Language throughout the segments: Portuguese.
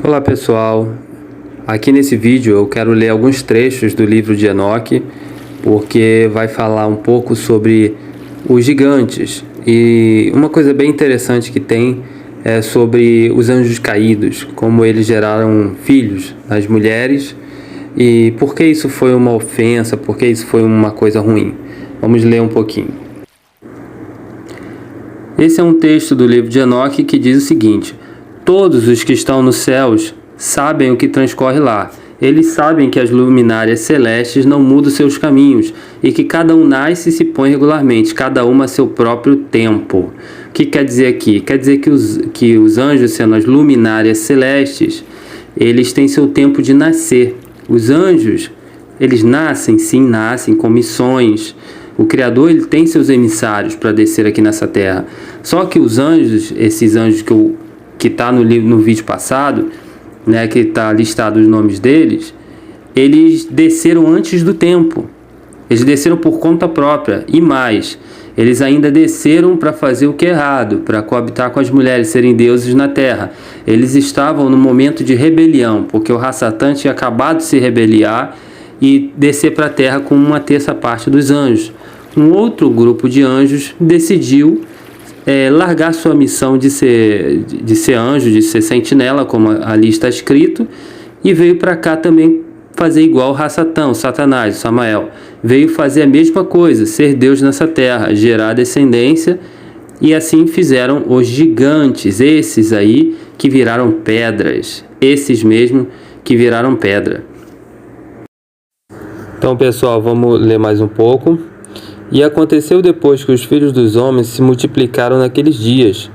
Olá pessoal, aqui nesse vídeo eu quero ler alguns trechos do livro de Enoque, porque vai falar um pouco sobre os gigantes, e uma coisa bem interessante que tem é sobre os anjos caídos, como eles geraram filhos nas mulheres e por que isso foi uma ofensa, por que isso foi uma coisa ruim. Vamos ler um pouquinho. Esse é um texto do livro de Enoque que diz o seguinte: todos os que estão nos céus sabem o que transcorre lá. Eles sabem que as luminárias celestes não mudam seus caminhos e que cada um nasce e se põe regularmente, cada uma a seu próprio tempo. O que quer dizer aqui? Quer dizer que os anjos, sendo as luminárias celestes, eles têm seu tempo de nascer. Os anjos, eles nascem, sim, nascem com missões. O Criador, ele tem seus emissários para descer aqui nessa terra. Só que os anjos, esses anjos que está no vídeo passado, né, que está listado os nomes deles, eles desceram antes do tempo. Eles desceram por conta própria. E mais, eles ainda desceram para fazer o que é errado, para coabitar com as mulheres, serem deuses na terra. Eles estavam no momento de rebelião, porque o Rassatã tinha acabado de se rebeliar e descer para a terra com uma terça parte dos anjos. Um outro grupo de anjos decidiu largar sua missão de ser anjo, de ser sentinela, como ali está escrito, e veio para cá também fazer igual o Rassatã, o Satanás, o Samael. Veio fazer a mesma coisa, ser Deus nessa terra, gerar descendência, e assim fizeram os gigantes, esses aí que viraram pedras, esses mesmo que viraram pedra. Então, pessoal, vamos ler mais um pouco. E aconteceu depois que os filhos dos homens se multiplicaram naqueles dias,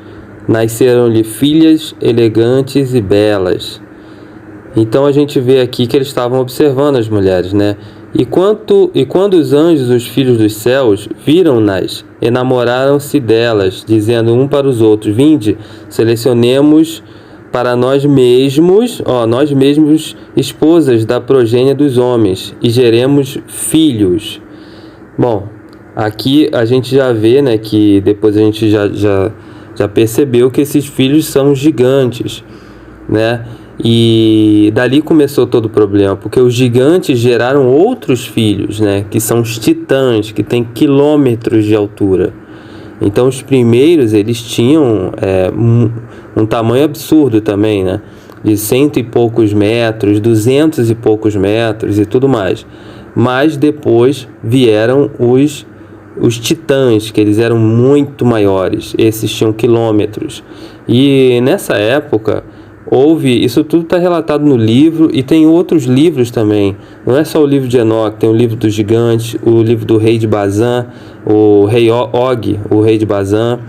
nasceram-lhe filhas elegantes e belas. Então a gente vê aqui que eles estavam observando as mulheres, né? E quando os anjos, os filhos dos céus, viram-nas, enamoraram-se delas, dizendo um para os outros: vinde, selecionemos para nós mesmos esposas da progênie dos homens, e geremos filhos. Bom, aqui a gente já vê, né, que depois a gente já percebeu que esses filhos são gigantes, né? E dali começou todo o problema, porque os gigantes geraram outros filhos, né, que são os titãs, que têm quilômetros de altura. Então os primeiros, eles tinham um tamanho absurdo também, né, de 100 e poucos metros, 200 e poucos metros e tudo mais. Mas depois vieram os titãs, que eles eram muito maiores, esses tinham quilômetros. E nessa época isso tudo está relatado no livro, e tem outros livros também, não é só o livro de Enoque, tem o livro dos gigantes, o livro do rei de Bazã, o rei Og, o rei de Bazã,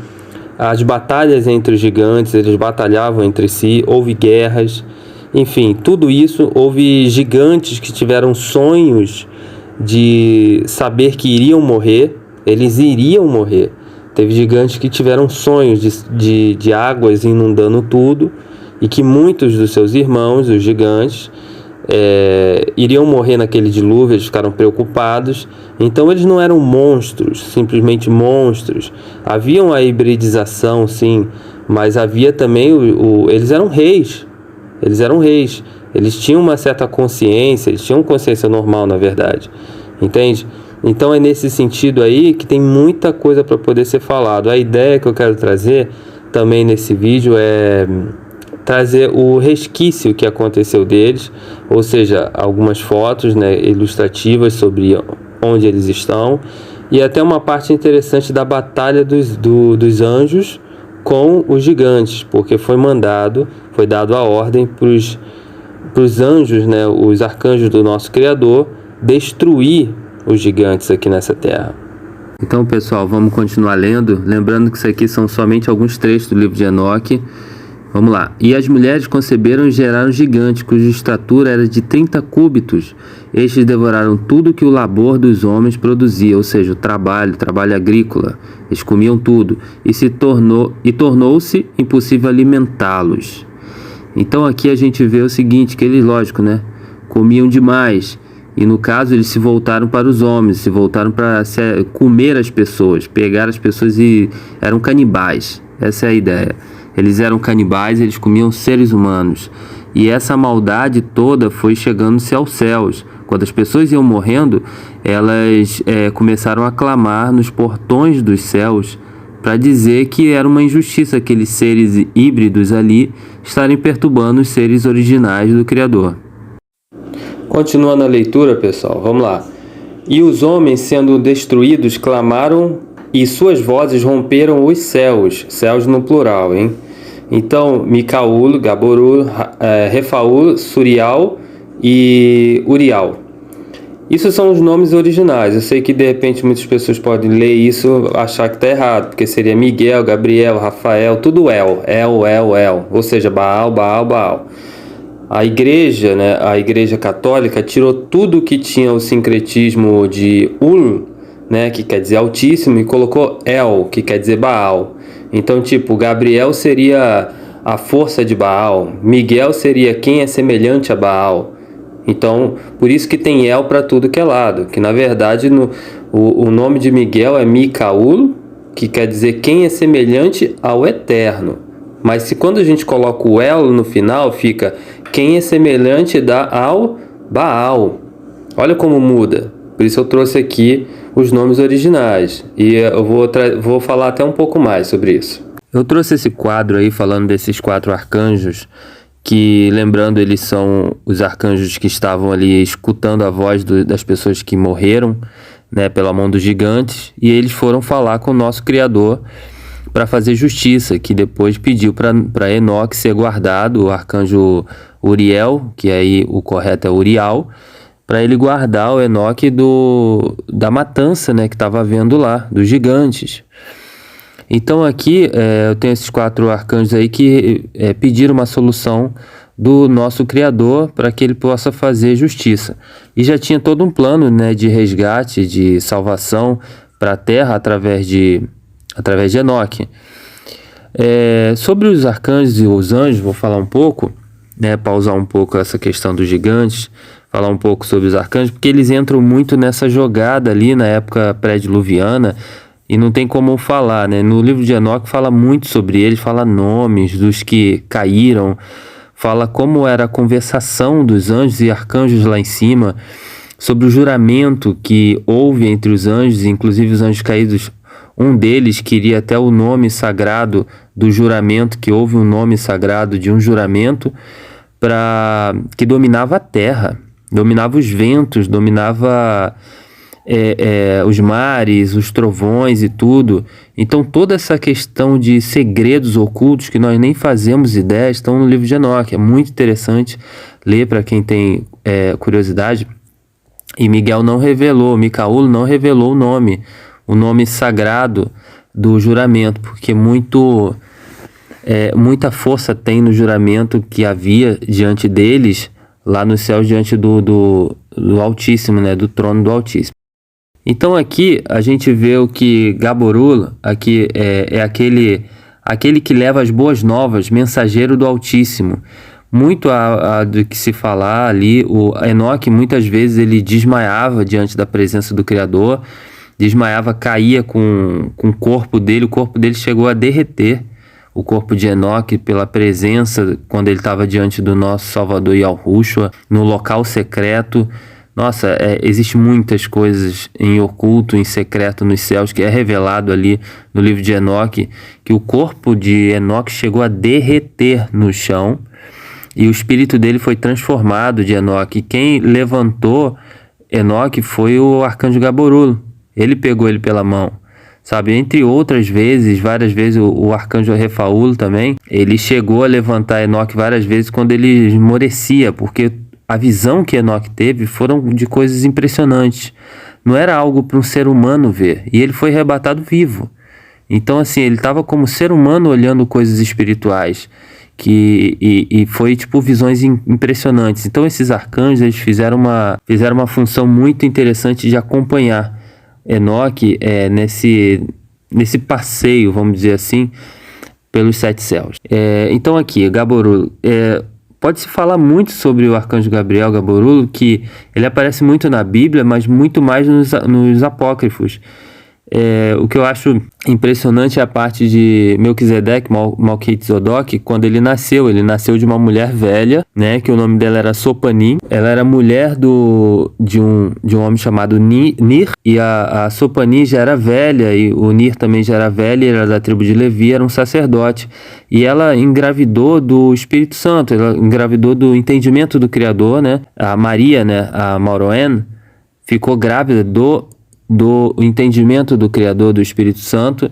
as batalhas entre os gigantes, eles batalhavam entre si, houve guerras, enfim, tudo isso. Houve gigantes que tiveram sonhos de saber que iriam morrer, eles iriam morrer. Teve gigantes que tiveram sonhos de águas inundando tudo, e que muitos dos seus irmãos, os gigantes, iriam morrer naquele dilúvio. Eles ficaram preocupados. Então eles não eram monstros, simplesmente monstros. Havia uma hibridização, sim, mas havia também eles eram reis. Eles eram reis. Eles tinham uma certa consciência, eles tinham consciência normal, na verdade. Entende? Então é nesse sentido aí que tem muita coisa para poder ser falado. A ideia que eu quero trazer também nesse vídeo é trazer o resquício que aconteceu deles, ou seja, algumas fotos, né, ilustrativas sobre onde eles estão, e até uma parte interessante da batalha dos anjos com os gigantes, porque foi dado a ordem para os anjos, né, os arcanjos do nosso Criador, destruir os gigantes aqui nessa terra. Então, pessoal, vamos continuar lendo, lembrando que isso aqui são somente alguns trechos do livro de Enoque. Vamos lá. E as mulheres conceberam e geraram gigantes, cuja estatura era de 30 cúbitos. Estes devoraram tudo que o labor dos homens produzia, ou seja, o trabalho agrícola. Eles comiam tudo, e tornou-se impossível alimentá-los. Então aqui a gente vê o seguinte, que eles, lógico, né, comiam demais. E no caso eles se voltaram para os homens, se voltaram para comer as pessoas, pegar as pessoas, e eram canibais. Essa é a ideia. Eles eram canibais, eles comiam seres humanos. E essa maldade toda foi chegando-se aos céus. Quando as pessoas iam morrendo, elas começaram a clamar nos portões dos céus para dizer que era uma injustiça aqueles seres híbridos ali estarem perturbando os seres originais do Criador. Continuando a leitura, pessoal, vamos lá. E os homens, sendo destruídos, clamaram, e suas vozes romperam os céus, céus no plural, hein? Então, Micaúl, Gaborul, Refaúl, Surial e Urial. Isso são os nomes originais. Eu sei que de repente muitas pessoas podem ler isso e achar que está errado, porque seria Miguel, Gabriel, Rafael, tudo El, ou seja, Baal, Baal, Baal. A igreja, né, a igreja católica tirou tudo que tinha o sincretismo de Ul, né, que quer dizer Altíssimo, e colocou El, que quer dizer Baal. Então, tipo, Gabriel seria a força de Baal, Miguel seria quem é semelhante a Baal. Então, por isso que tem El para tudo que é lado, que na verdade o nome de Miguel é Micaúl, que quer dizer quem é semelhante ao Eterno. Mas se quando a gente coloca o El no final, fica quem é semelhante ao Baal. Olha como muda. Por isso eu trouxe aqui os nomes originais. E eu vou falar até um pouco mais sobre isso. Eu trouxe esse quadro aí falando desses 4 arcanjos, que, lembrando, eles são os arcanjos que estavam ali escutando a voz das pessoas que morreram, né, pela mão dos gigantes, e eles foram falar com o nosso Criador para fazer justiça, que depois pediu para Enoque ser guardado, o arcanjo Uriel, que aí o correto é Urial, para ele guardar o Enoque da matança, né, que estava havendo lá, dos gigantes. Então aqui eu tenho esses 4 arcanjos aí que pediram uma solução do nosso Criador para que ele possa fazer justiça. E já tinha todo um plano, né, de resgate, de salvação para a Terra através de Enoque. Sobre os arcanjos e os anjos, vou falar um pouco, né, pausar um pouco essa questão dos gigantes, falar um pouco sobre os arcanjos, porque eles entram muito nessa jogada ali na época pré-diluviana, e não tem como falar, né? No livro de Enoque fala muito sobre eles, fala nomes dos que caíram, fala como era a conversação dos anjos e arcanjos lá em cima, sobre o juramento que houve entre os anjos, inclusive os anjos caídos. Um deles queria até o nome sagrado do juramento, que houve um nome sagrado de um juramento que dominava a terra, dominava os ventos, dominava os mares, os trovões e tudo. Então toda essa questão de segredos ocultos que nós nem fazemos ideia estão no livro de Enoque. É muito interessante ler para quem tem curiosidade. E Micaúl não revelou o nome sagrado do juramento, porque muita força tem no juramento que havia diante deles, lá nos céus, diante do Altíssimo, né, do trono do Altíssimo. Então aqui a gente vê o que Gaborul aqui é aquele que leva as boas novas, mensageiro do Altíssimo. Muito do que se falar ali, o Enoque muitas vezes ele desmaiava diante da presença do Criador, desmaiava, caía com o corpo dele chegou a derreter, o corpo de Enoque, pela presença, quando ele estava diante do nosso Salvador Yahushua, no local secreto. Nossa, existe muitas coisas em oculto, em secreto nos céus, que é revelado ali no livro de Enoque, que o corpo de Enoque chegou a derreter no chão, e o espírito dele foi transformado de Enoque. Quem levantou Enoque foi o arcanjo Gaborul. Ele pegou ele pela mão, sabe? Entre outras vezes, várias vezes, o arcanjo Refaúl também, ele chegou a levantar Enoque várias vezes quando ele esmorecia, porque a visão que Enoque teve foram de coisas impressionantes. Não era algo para um ser humano ver. E ele foi arrebatado vivo. Então, assim, ele estava como ser humano olhando coisas espirituais. E foi tipo visões impressionantes. Então, esses arcanjos, eles fizeram uma função muito interessante de acompanhar Enoque nesse passeio, vamos dizer assim, pelos 7 céus. Então, aqui, Gaborul. Pode-se falar muito sobre o arcanjo Gaborul, que ele aparece muito na Bíblia, mas muito mais nos apócrifos. O que eu acho impressionante é a parte de Melquisedeque, Malquitzedec, quando ele nasceu de uma mulher velha, né, que o nome dela era Sopanim. Ela era mulher de um homem chamado Nir, e a Sopanim já era velha, e o Nir também já era velho, ele era da tribo de Levi, era um sacerdote. E ela engravidou do Espírito Santo, ela engravidou do entendimento do Criador, né? A Maria, né, a Mauroen, ficou grávida do entendimento do Criador, do Espírito Santo.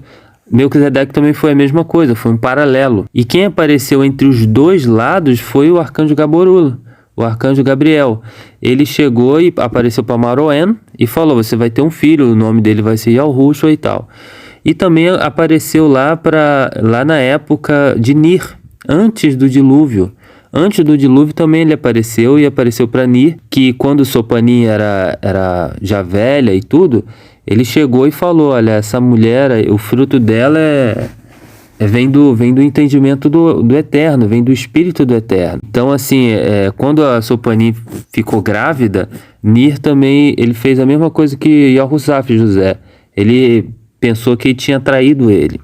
Melquisedeque também foi a mesma coisa, foi um paralelo. E quem apareceu entre os dois lados foi o arcanjo Gaborul, o arcanjo Gabriel. Ele chegou e apareceu para Mauroen e falou: você vai ter um filho, o nome dele vai ser Yahushua e tal. E também apareceu lá na época de Nir, antes do dilúvio. Antes do dilúvio também ele apareceu, e apareceu para Nir, que quando Sopanim era já velha e tudo, ele chegou e falou: olha, essa mulher, o fruto dela vem do entendimento do Eterno, vem do Espírito do Eterno. Então, assim, quando a Sopanim ficou grávida, Nir também, ele fez a mesma coisa que Yahushaf, José. Ele pensou que tinha traído ele.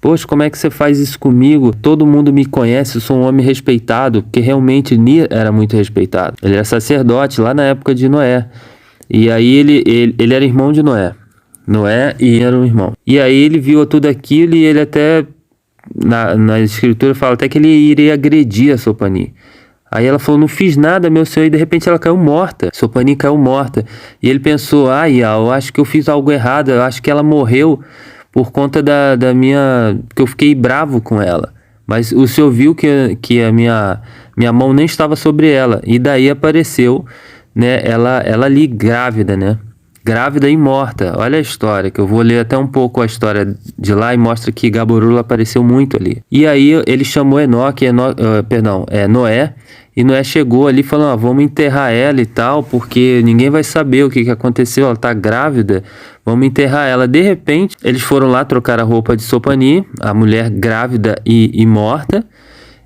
Poxa, como é que você faz isso comigo? Todo mundo me conhece, eu sou um homem respeitado, porque realmente Nir era muito respeitado. Ele era sacerdote lá na época de Noé. E aí ele era irmão de Noé. Noé e era um irmão. E aí ele viu tudo aquilo e ele até, na escritura, fala até que ele iria agredir a Sopanim. Aí ela falou: não fiz nada, meu senhor, e de repente ela caiu morta. Sopanim caiu morta. E ele pensou: eu acho que eu fiz algo errado, eu acho que ela morreu por conta da minha... que eu fiquei bravo com ela. Mas o senhor viu que a minha mão nem estava sobre ela. E daí apareceu, né, ela ali grávida, né? Grávida e morta. Olha a história, que eu vou ler até um pouco a história de lá, e mostra que Gaborul apareceu muito ali. E aí ele chamou Noé, e Noé chegou ali falando: vamos enterrar ela e tal, porque ninguém vai saber o que aconteceu, ela tá grávida, vamos enterrar ela. De repente, eles foram lá trocar a roupa de Sopanim, a mulher grávida e morta,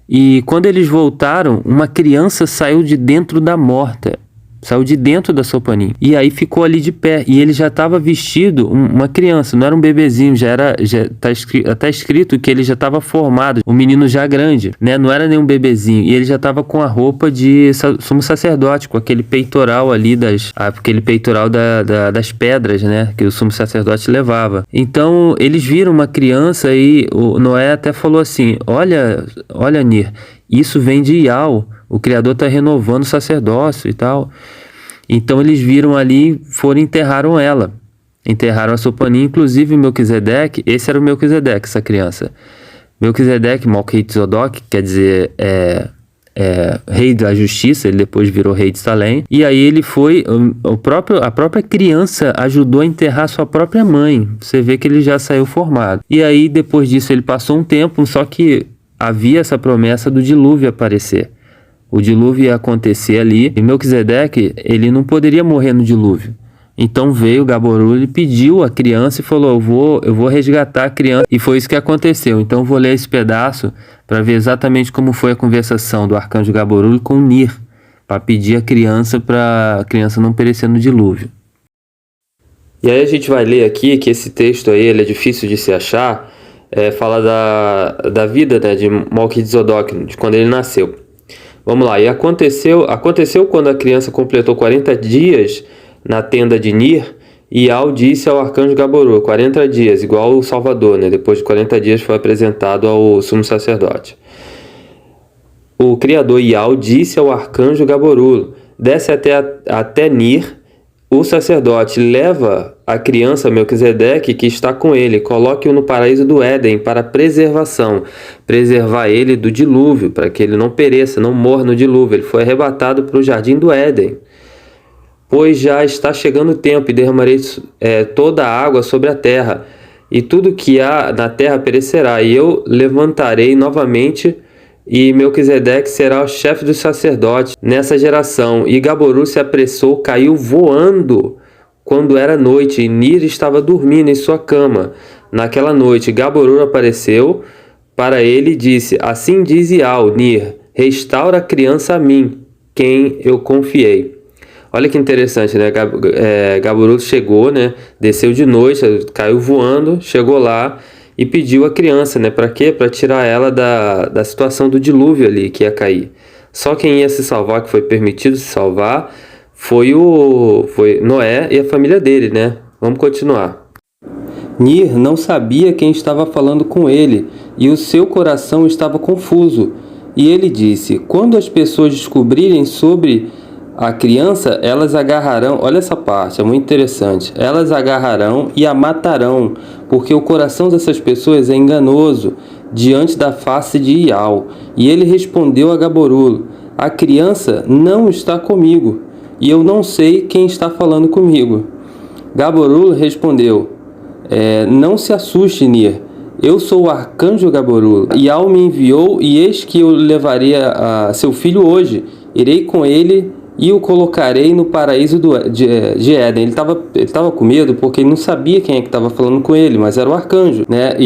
e quando eles voltaram, uma criança saiu de dentro da morta. Saiu de dentro da Sopanim. E aí ficou ali de pé. E ele já estava vestido, uma criança, não era um bebezinho, tá escrito que ele já estava formado, um menino já grande, né? Não era nenhum bebezinho. E ele já estava com a roupa de sumo sacerdote, com aquele peitoral ali, aquele peitoral das pedras, né? Que o sumo sacerdote levava. Então, eles viram uma criança e o Noé até falou assim: olha, Nir, isso vem de Yahweh. O Criador está renovando o sacerdócio e tal. Então eles viram ali, foram e enterraram ela. Enterraram a Sopanim, inclusive Melquisedeque. Esse era o Melquisedeque, essa criança. Melquisedeque, Malquitzedec, quer dizer, rei da justiça. Ele depois virou rei de Salém. E aí ele foi, a própria criança ajudou a enterrar sua própria mãe. Você vê que ele já saiu formado. E aí depois disso ele passou um tempo, só que havia essa promessa do dilúvio aparecer. O dilúvio ia acontecer ali, e Melquisedeque, ele não poderia morrer no dilúvio. Então veio Gaborul e pediu a criança e falou: eu vou resgatar a criança. E foi isso que aconteceu. Então eu vou ler esse pedaço para ver exatamente como foi a conversação do arcanjo Gaborul com Nir, para pedir a criança, para a criança não perecer no dilúvio. E aí a gente vai ler aqui que esse texto aí, ele é difícil de se achar, fala da vida, né, de Malquitzedec, de quando ele nasceu. Vamos lá. E aconteceu quando a criança completou 40 dias na tenda de Nir, e Yahweh disse ao arcanjo Gaborul: 40 dias, igual o Salvador, né? Depois de 40 dias foi apresentado ao sumo sacerdote. O Criador Yahweh disse ao arcanjo Gaborul: desce até Nir, o sacerdote, leva a criança Melquisedeque que está com ele, coloque-o no paraíso do Éden para preservação, preservar ele do dilúvio, para que ele não pereça, não morra no dilúvio. Ele foi arrebatado para o jardim do Éden. Pois já está chegando o tempo, e derramarei toda a água sobre a terra, e tudo que há na terra perecerá, e eu levantarei novamente, e Melquisedeque será o chefe dos sacerdotes nessa geração. E Gaborul se apressou, caiu voando quando era noite, e Nir estava dormindo em sua cama. Naquela noite, Gaborul apareceu para ele e disse: assim diz Yahweh, Nir, restaura a criança a mim, quem eu confiei. Olha que interessante, né? Gaborolo chegou, né? Desceu de noite, caiu voando, chegou lá e pediu a criança, né? Para quê? Para tirar ela da situação do dilúvio ali que ia cair. Só quem ia se salvar, que foi permitido se salvar, foi Noé e a família dele, né? Vamos continuar. Nir não sabia quem estava falando com ele, e o seu coração estava confuso. E ele disse: quando as pessoas descobrirem sobre a criança, elas agarrarão. Olha essa parte, é muito interessante. Elas agarrarão e a matarão, porque o coração dessas pessoas é enganoso diante da face de Ial. E ele respondeu a Gaborolo: a criança não está comigo, e eu não sei quem está falando comigo. Gaborolo respondeu: não se assuste, Nir. Eu sou o arcanjo Gaborolo. Ial me enviou, e eis que eu levarei a seu filho hoje. Irei com ele e o colocarei no paraíso de Éden. Ele estava com medo porque ele não sabia quem é que estava falando com ele, mas era o arcanjo, né?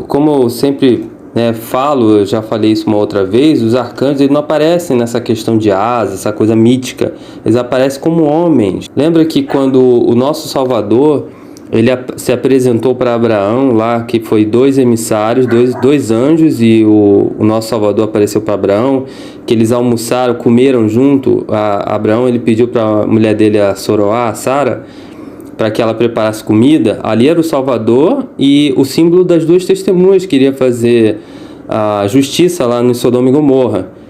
Como eu sempre, né, falo, eu já falei isso uma outra vez, os arcanjos eles não aparecem nessa questão de asa, essa coisa mítica. Eles aparecem como homens. Lembra que quando o nosso Salvador ele se apresentou para Abraão lá, que foi dois emissários, dois anjos, e o nosso Salvador apareceu para Abraão, que eles almoçaram, comeram junto. Abraão ele pediu para a mulher dele, a Soroá, a Sara, para que ela preparasse comida. Ali era o Salvador e o símbolo das duas testemunhas que iria fazer a justiça lá no Sodoma e Gomorra.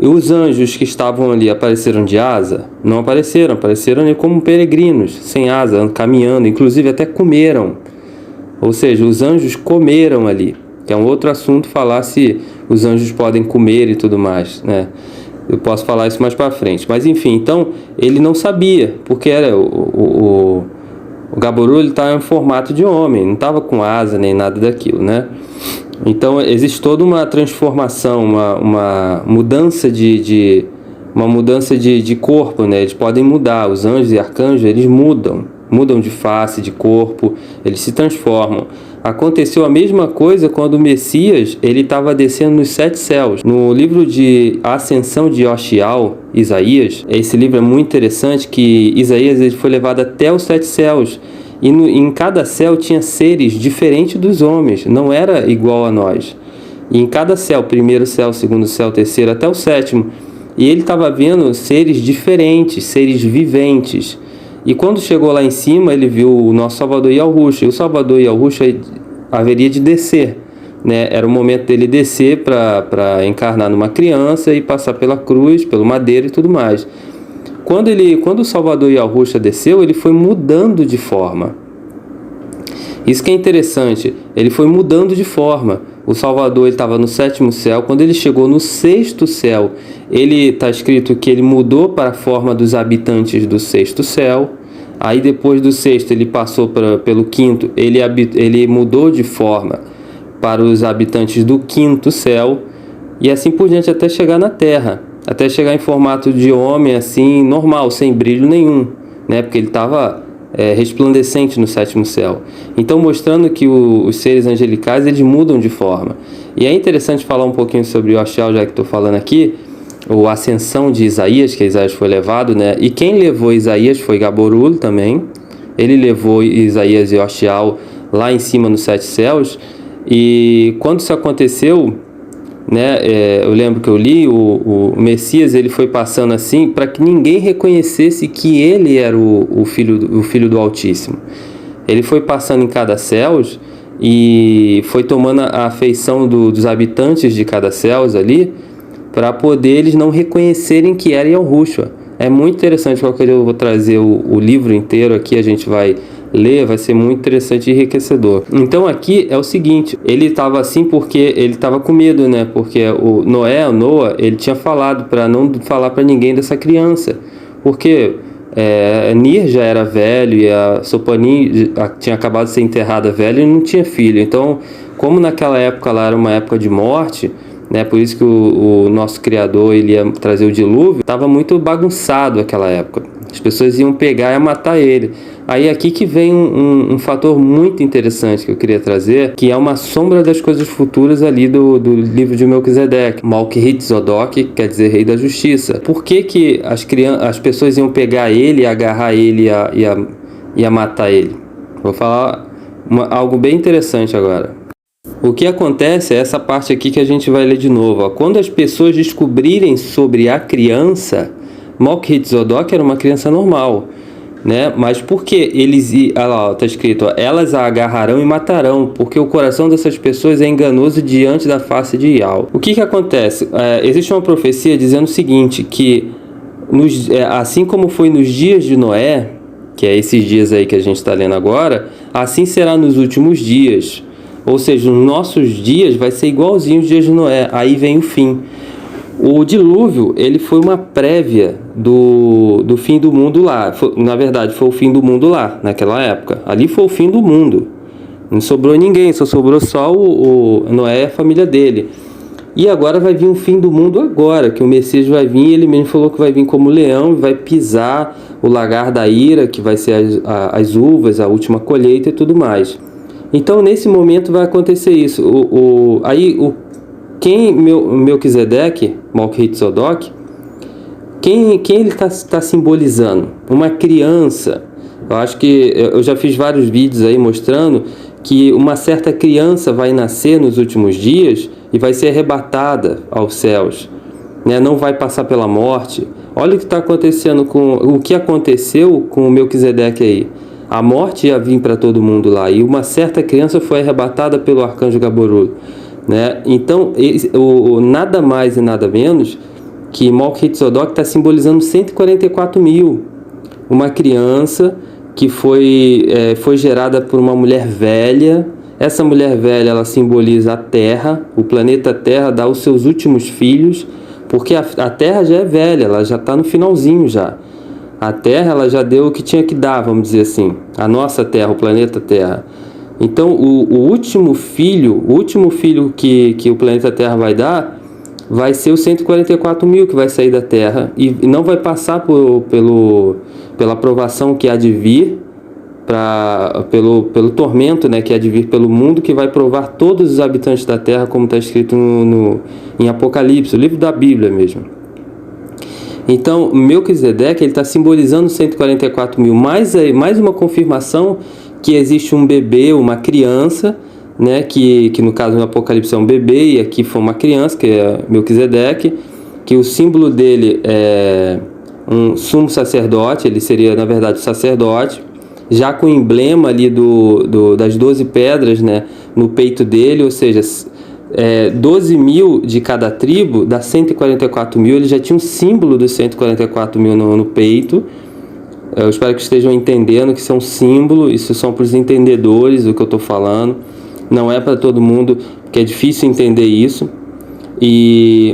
E os anjos que estavam ali apareceram de asa? Não apareceram, apareceram ali como peregrinos, sem asa, caminhando, inclusive até comeram. Ou seja, os anjos comeram ali, que é um outro assunto falar se os anjos podem comer e tudo mais, né? Eu posso falar isso mais para frente. Mas enfim, então ele não sabia, porque era o Gaborolo estava em formato de homem, não estava com asa nem nada daquilo, né? Então existe toda uma transformação, uma mudança de corpo, né? Eles podem mudar, os anjos e arcanjos, eles mudam de face, de corpo, eles se transformam. Aconteceu a mesma coisa quando o Messias ele estava descendo nos 7 céus. No livro de Ascensão de Yoshial, Isaías, esse livro é muito interessante, que Isaías ele foi levado até os 7 céus. E em cada céu tinha seres diferentes dos homens, não era igual a nós. E em cada céu, primeiro céu, segundo céu, terceiro, até o 7º, e ele estava vendo seres diferentes, seres viventes. E quando chegou lá em cima, ele viu o nosso Salvador Yahushua. E o Salvador Yahushua haveria de descer, né? Era o momento dele descer para encarnar numa criança e passar pela cruz, pelo madeiro e tudo mais. Quando o Salvador Yahushua desceu, ele foi mudando de forma. Isso que é interessante, ele foi mudando de forma. O Salvador estava no 7º céu, quando ele chegou no 6º céu, ele está escrito que ele mudou para a forma dos habitantes do 6º céu. Aí depois do 6º ele passou pelo 5º, ele mudou de forma para os habitantes do 5º céu, e assim por diante até chegar na Terra. Até chegar em formato de homem, assim, normal, sem brilho nenhum, né? Porque ele estava resplandecente no 7º céu. Então, mostrando que os seres angelicais, eles mudam de forma. E é interessante falar um pouquinho sobre Yoshial, já que estou falando aqui, a ascensão de Isaías, que Isaías foi levado, né? E quem levou Isaías foi Gaborolo também. Ele levou Isaías e Yoshial lá em cima nos 7 céus. E quando isso aconteceu, né, eu lembro que eu li o Messias, ele foi passando assim para que ninguém reconhecesse que ele era o filho do Altíssimo. Ele foi passando em cada céu e foi tomando a afeição dos habitantes de cada céu ali, para poder eles não reconhecerem que era Yahushua. É muito interessante, qualquer dia eu vou trazer o livro inteiro aqui, a gente vai ler, vai ser muito interessante e enriquecedor. Então aqui é o seguinte, ele estava assim porque ele estava com medo, né? Porque o Noah, ele tinha falado para não falar para ninguém dessa criança, porque Nir já era velho e a Sopani tinha acabado de ser enterrada velha e não tinha filho. Então, como naquela época lá era uma época de morte, né? Por isso que o nosso Criador ele ia trazer o dilúvio, estava muito bagunçado aquela época. As pessoas iam pegar e matar ele. Aí aqui que vem um fator muito interessante que eu queria trazer, que é uma sombra das coisas futuras ali do livro de Melquisedeque. Malkihit-Zodok quer dizer rei da justiça. Por que as pessoas iam pegar ele, agarrar ele e a matar ele? Vou falar algo bem interessante agora. O que acontece é essa parte aqui que a gente vai ler de novo. Ó. Quando as pessoas descobrirem sobre a criança, Malkihit-Zodok era uma criança normal, né? Mas por que eles... Olha lá, está escrito, ó, elas a agarrarão e matarão, porque o coração dessas pessoas é enganoso diante da face de Yahweh. O que acontece? Existe uma profecia dizendo o seguinte, que assim como foi nos dias de Noé, que é esses dias aí que a gente está lendo agora, assim será nos últimos dias. Ou seja, nos nossos dias vai ser igualzinho os dias de Noé. Aí vem o fim. O dilúvio, ele foi uma prévia do fim do mundo lá. Na verdade, foi o fim do mundo lá, naquela época. Ali foi o fim do mundo. Não sobrou ninguém, só sobrou só o Noé e a família dele. E agora vai vir o fim do mundo agora, que o Messias vai vir, ele mesmo falou que vai vir como leão e vai pisar o lagar da ira, que vai ser as uvas, a última colheita e tudo mais. Então, nesse momento vai acontecer isso. Melquisedeque, Malkihit-Zodok, quem ele está simbolizando? Uma criança. Eu acho que eu já fiz vários vídeos aí mostrando que uma certa criança vai nascer nos últimos dias e vai ser arrebatada aos céus, né? Não vai passar pela morte. Olha o que está acontecendo o que aconteceu com o Melquisedeque aí. A morte ia vir para todo mundo lá e uma certa criança foi arrebatada pelo arcanjo Gaborul, né? Então, nada mais e nada menos que Malkihit-Zodok está simbolizando 144 mil. Uma criança que foi gerada por uma mulher velha. Essa mulher velha, ela simboliza a Terra. O planeta Terra dá os seus últimos filhos, porque a Terra já é velha, ela já está no finalzinho já. A Terra, ela já deu o que tinha que dar, vamos dizer assim. A nossa Terra, o planeta Terra. Então, o último filho que o planeta Terra vai dar, vai ser os 144 mil que vai sair da Terra. E não vai passar pela provação que há de vir, pelo tormento, né, que há de vir pelo mundo, que vai provar todos os habitantes da Terra, como está escrito em Apocalipse, o livro da Bíblia mesmo. Então, Melquisedeque, ele está simbolizando 144 mil. Mais uma confirmação que existe um bebê, uma criança, né, que no caso no Apocalipse é um bebê e aqui foi uma criança, que é Melquisedeque, que o símbolo dele é um sumo sacerdote, ele seria na verdade o sacerdote, já com o emblema ali das 12 pedras, né, no peito dele, ou seja, 12 mil de cada tribo, dá 144 mil, ele já tinha um símbolo dos 144 mil no peito. Eu espero que estejam entendendo que isso é um símbolo, isso são para os entendedores o que eu estou falando, não é para todo mundo, porque é difícil entender isso,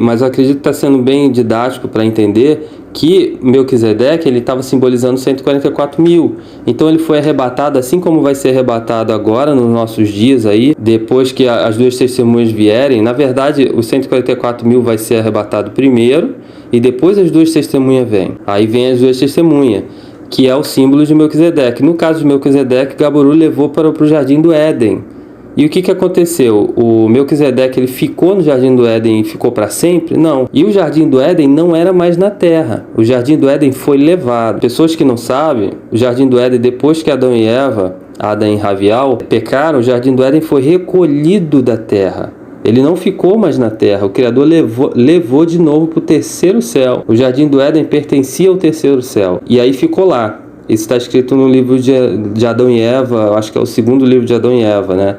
mas eu acredito que está sendo bem didático para entender que Melquisedeque, ele estava simbolizando 144 mil. Então ele foi arrebatado, assim como vai ser arrebatado agora nos nossos dias aí, depois que as duas testemunhas vierem. Na verdade, os 144 mil vai ser arrebatado primeiro e depois as duas testemunhas vêm. Aí vem as duas testemunhas, que é o símbolo de Melquisedeque. No caso de Melquisedeque, Gaborul levou para o Jardim do Éden. E o que aconteceu? O Melquisedeque, ele ficou no Jardim do Éden e ficou para sempre? Não. E o Jardim do Éden não era mais na terra. O Jardim do Éden foi levado. Pessoas que não sabem, o Jardim do Éden, depois que Adão e Eva, Adão e Ravial, pecaram, o Jardim do Éden foi recolhido da terra. Ele não ficou mais na terra. O Criador levou de novo para o terceiro céu. O Jardim do Éden pertencia ao terceiro céu. E aí ficou lá. Isso está escrito no livro de Adão e Eva, acho que é o segundo livro de Adão e Eva, né?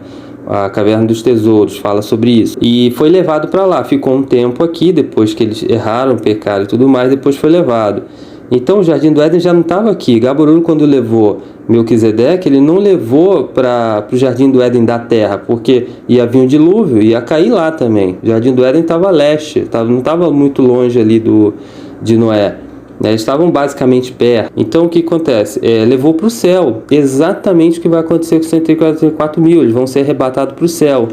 A Caverna dos Tesouros fala sobre isso. E foi levado para lá, ficou um tempo aqui, depois que eles erraram, pecaram e tudo mais, depois foi levado. Então o Jardim do Éden já não estava aqui. Gaborul, quando levou Melquisedeque, ele não levou para o Jardim do Éden da terra, porque ia vir um dilúvio, ia cair lá também. O Jardim do Éden estava a leste, não estava muito longe ali de Noé. Eles estavam basicamente perto. Então o que acontece? Levou para o céu. Exatamente o que vai acontecer com 144 mil. Eles vão ser arrebatados para o céu.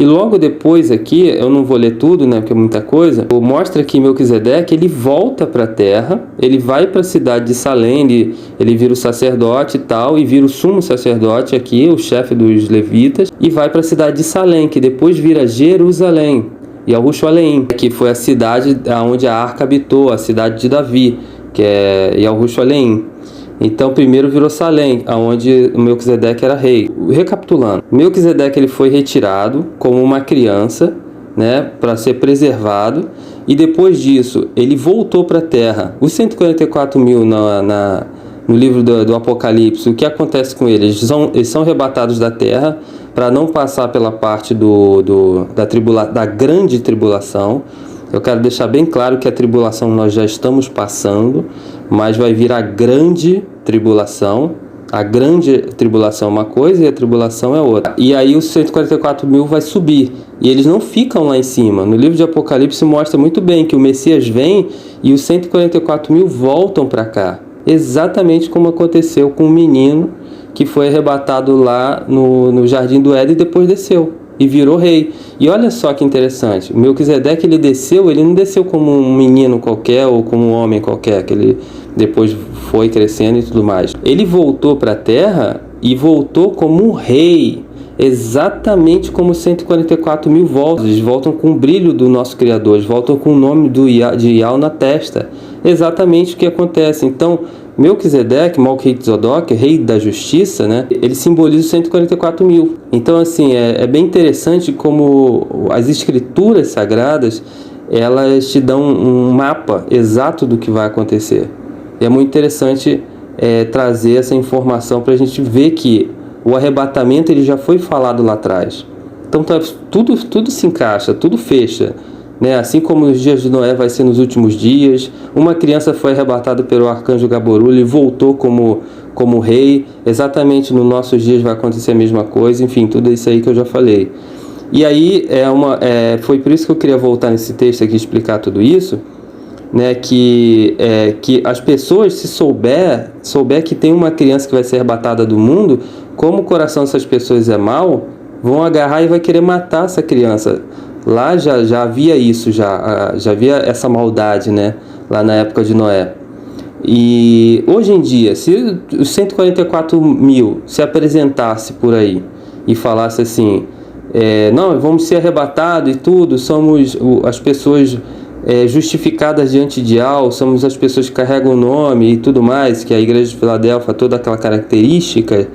E logo depois aqui, eu não vou ler tudo, né, porque é muita coisa, mostra que Melquisedeque, ele volta para a terra, ele vai para a cidade de Salém, ele vira o sacerdote e tal, e vira o sumo sacerdote aqui, o chefe dos levitas, e vai para a cidade de Salém, que depois vira Jerusalém, e Yahushua-Leim, que foi a cidade onde a arca habitou, a cidade de Davi, que é Yahushua-Leim. Então, primeiro virou Salém, onde Melquisedeque era rei. Recapitulando, Melquisedeque ele foi retirado como uma criança, né, para ser preservado, e depois disso ele voltou para a terra. Os 144 mil no livro do Apocalipse, o que acontece com eles? Eles são arrebatados da terra para não passar pela parte da grande tribulação. Eu quero deixar bem claro que a tribulação nós já estamos passando, mas vai vir a grande tribulação. A grande tribulação é uma coisa e a tribulação é outra. E aí os 144 mil vai subir. E eles não ficam lá em cima. No livro de Apocalipse mostra muito bem que o Messias vem e os 144 mil voltam para cá. Exatamente como aconteceu com o menino que foi arrebatado lá no Jardim do Éden e depois desceu. E virou rei. E olha só que interessante, Melquisedeque ele não desceu como um menino qualquer ou como um homem qualquer, que ele depois foi crescendo e tudo mais. Ele voltou para a terra e voltou como um rei, exatamente como 144 mil voltam. Eles voltam com o brilho do nosso Criador, eles voltam com o nome de Yah na testa. Exatamente o que acontece. Então, Melquisedeque, Malquitzedek, rei da justiça, né? Ele simboliza os 144 mil. Então, assim, é bem interessante como as escrituras sagradas, elas te dão um mapa exato do que vai acontecer. E é muito interessante trazer essa informação para a gente ver que o arrebatamento ele já foi falado lá atrás. Então, tudo se encaixa, tudo fecha. Né? Assim como os dias de Noé vai ser nos últimos dias, uma criança foi arrebatada pelo arcanjo Gaborulho e voltou como rei, exatamente nos nossos dias vai acontecer a mesma coisa, enfim, tudo isso aí que eu já falei. E aí, foi por isso que eu queria voltar nesse texto aqui e explicar tudo isso, né? Que as pessoas, se souber que tem uma criança que vai ser arrebatada do mundo, como o coração dessas pessoas é mau, vão agarrar e vai querer matar essa criança. Lá já havia isso, já havia essa maldade, né? Lá na época de Noé. E hoje em dia, se os 144 mil se apresentasse por aí e falasse assim, não, vamos ser arrebatados e tudo, somos as pessoas justificadas diante de Yah, somos as pessoas que carregam o nome e tudo mais, que a igreja de Filadélfia, toda aquela característica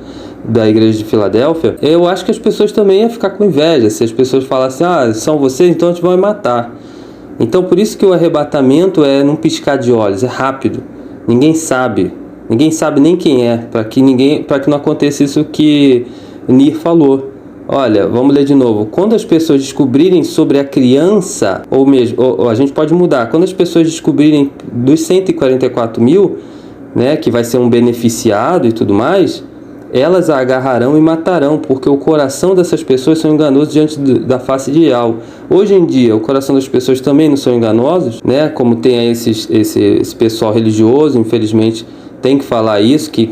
da igreja de Filadélfia, eu acho que as pessoas também iam ficar com inveja. Se as pessoas falassem, são vocês, então a gente vai matar. Então por isso que o arrebatamento é num piscar de olhos, é rápido. Ninguém sabe nem quem é, para que não aconteça isso que Nir falou. Olha, vamos ler de novo. Quando as pessoas descobrirem sobre a criança, ou a gente pode mudar, quando as pessoas descobrirem dos 144 mil, né, que vai ser um beneficiado e tudo mais, elas a agarrarão e matarão, porque o coração dessas pessoas são enganosos diante da face de Yah. Hoje em dia, o coração das pessoas também não são enganosos, né? Como tem aí esse pessoal religioso, infelizmente, tem que falar isso, que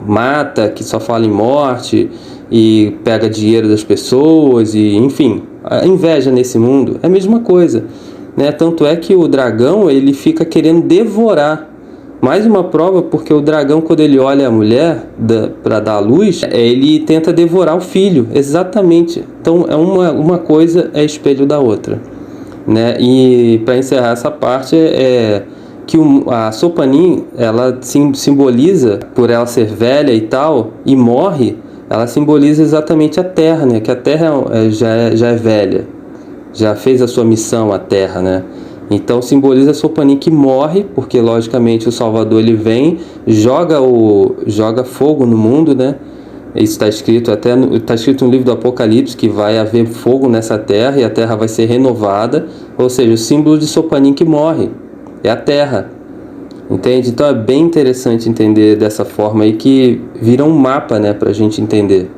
mata, que só fala em morte e pega dinheiro das pessoas, e enfim, a inveja nesse mundo é a mesma coisa, né? Tanto é que o dragão, ele fica querendo devorar. Mais uma prova, porque o dragão, quando ele olha a mulher para dar a luz, ele tenta devorar o filho, exatamente. Então, uma coisa é espelho da outra, né? E para encerrar essa parte, que a Sopanim, ela simboliza, por ela ser velha e tal, e morre, ela simboliza exatamente a terra, né? Que a terra já é velha, já fez a sua missão, a terra, né? Então simboliza a Sopanim que morre, porque logicamente o Salvador ele vem, joga fogo no mundo, né? Isso está escrito no livro do Apocalipse, que vai haver fogo nessa terra e a terra vai ser renovada. Ou seja, o símbolo de Sopanim que morre é a terra, entende? Então é bem interessante entender dessa forma aí, que vira um mapa, né, para a gente entender.